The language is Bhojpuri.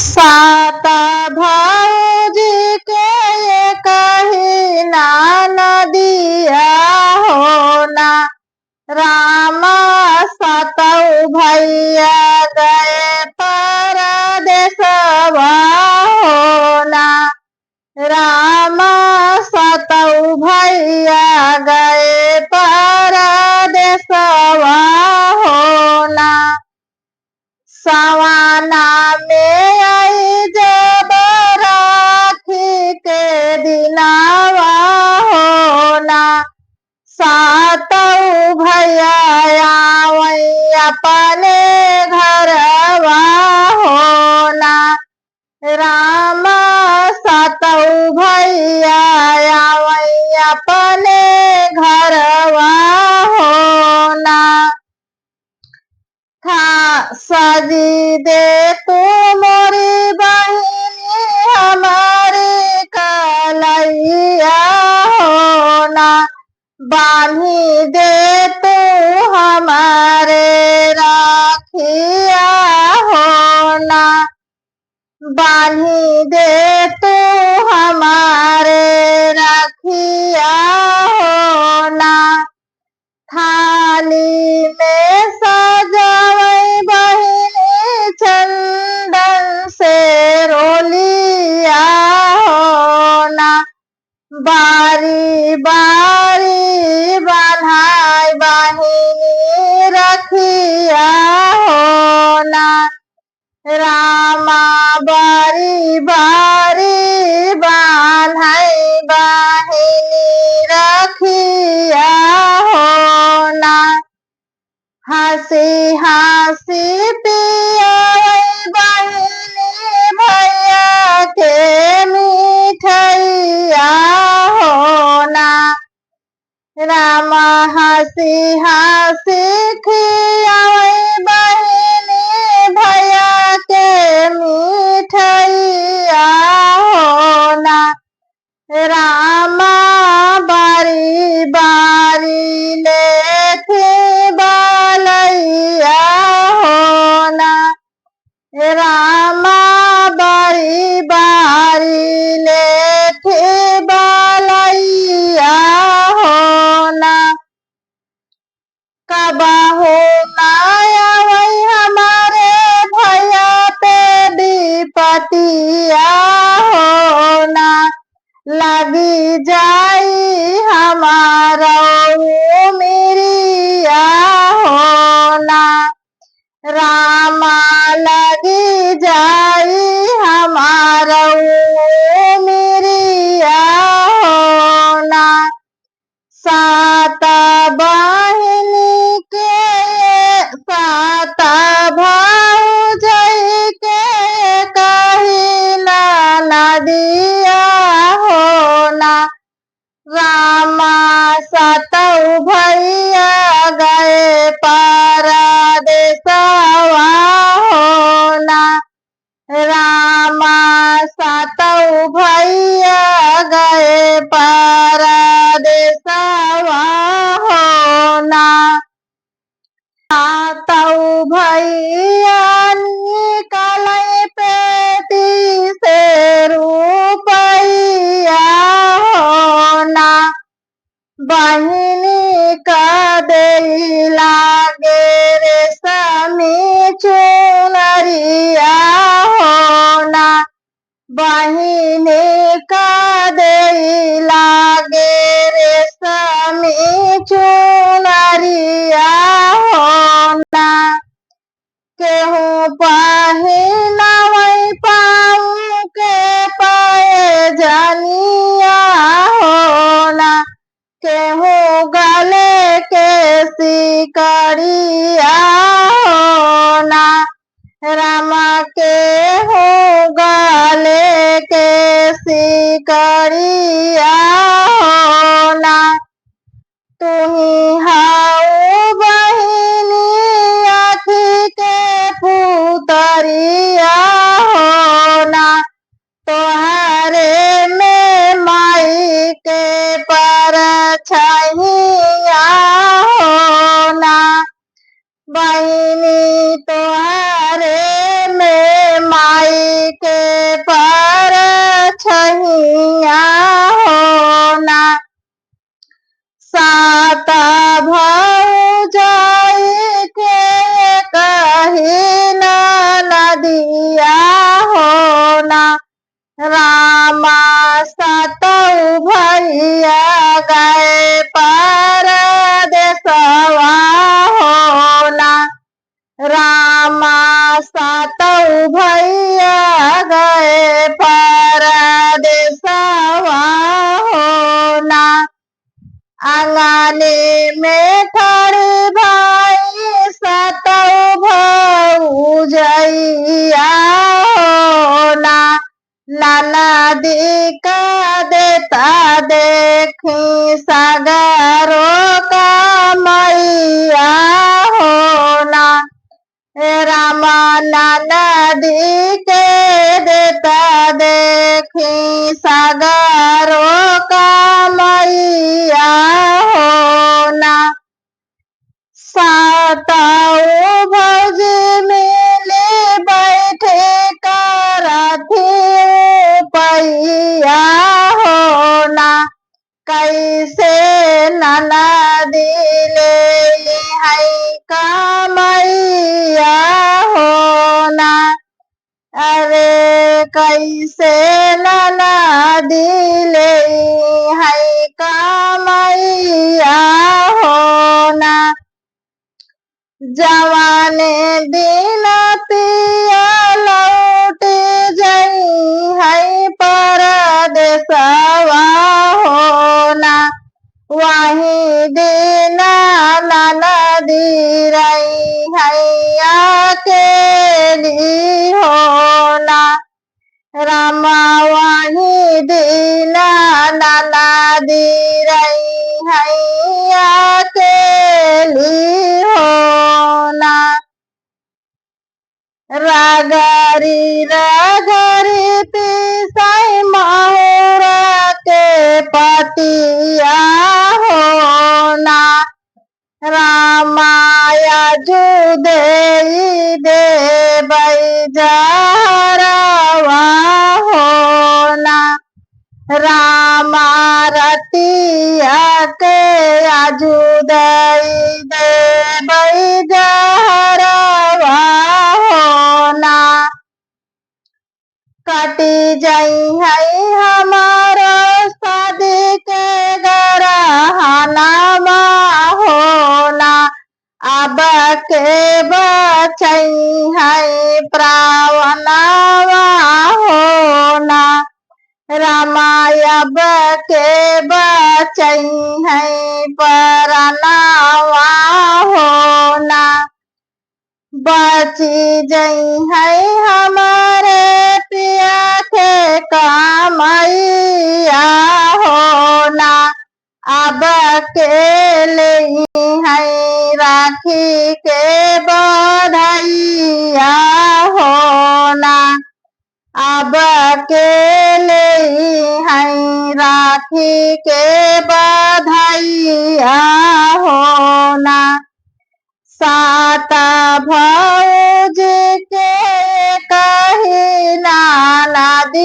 सात भौजी के ये कही ना नदिया हो ना। राम सतऊ भैया गए परदेसवा हो ना। राम सतऊ भैया गए परदेसवा हो ना। सवाना में आई जब राखी के दिनावा हो ना। सातऊ भैया आवई अपने घरवा हो ना। राम सातऊ भैया आवई अपने घरवा हो ना। था सजी दे तू मोरी बहिनी हमारी कलैया हो ना। बांधी दे तू हमारे राखिया हो ना। बांधी दे तू हमारे राखिया हो ना। थाली में सजावई बहिनी चंदन से रोलिया हो ना। बारी बारी बन्हाई बहिनी रखिया हो ना। रामा बारी बारी बन्हाई बहिनी रखिया हो ना। हंसी हंसी पियाई बहिनी भैया के मिठैया हो ना। राम हंसी हंसी खियाई बहिनी भैया के मिठैया हो ना। रामा बारी बारी लेथी बालैया हो ना। रामा बारी बारी लेथी बालैया हो ना। कबहू माया वही हमारे भैया पे विपतिया हो ना। लगी जाई हमारा मिरिया हो ना। रामा लगी जाई हमारा मिरिया हो ना। सात बहिनी के सात भौजाई के कही ना नदिया हो ना। रामा सातऊ भैया गए परदेसवा हो ना। रामा सातऊ भैया गए परदेसवा हो ना। सातऊ भैया निकलै पेटी से रुपैया हो ना। बहिनी का देई लागे रेशमी चुनरिया हो ना। बहिनी का देई लागे रेशमी चुनरिया हो ना। केहू पहिनवई पाऊ के पैजनिया हो ना। केहू गले के सिकड़िया हो ना। रामा केहू गले के सिकड़िया हो ना। तुही हाउ बहिनी आँखी के पुतरिया हो ना। तोहरे में माई के परछाइया हो ना। बहिनी तोहरे में दिया हो ना। रामा सातऊ भैया गए परदेसवा हो ना। रामा सातऊ भैया गए परदेसवा हो ना। आंगने में खड़ी भाई सातऊ भौजैया हो ना। ननदी का देता देखी सागरों का मैया हो ना। रामा नदी के देता देखी सागरों का मैया हो ना। सातऊ भौजी मिले बैठे करथी पैया हो ना। कैसे ननदी ले है कमैया हो ना। अरे कैसे ननदी ले है कमैया हो ना। जवाने दिन पिया लौट जई है परदेसवा हो ना। वही दिन ननदी रही है अकेली हो ना। रामा वही दिन ननदी रही है अकेली हो ना। रगरी रगरी पिसाई माहुरा के पतिया हो ना। रामाया जुदे देबै जहरवा हो ना। रामा रतिया के आजुदई देबै जहरवा हो ना। कटी जाई है हमारो शादी के गरहनावा हो ना। अब के बचई है प्रावनावा हो ना। रामायब के बचई है परनावा हो ना। बची जई है हमारे पिया के कमैया हो ना। अब के ले है राखी के बधैया हो ना। अब के ले है राखी के बधैया हो ना। सात भौज के कही नाना दी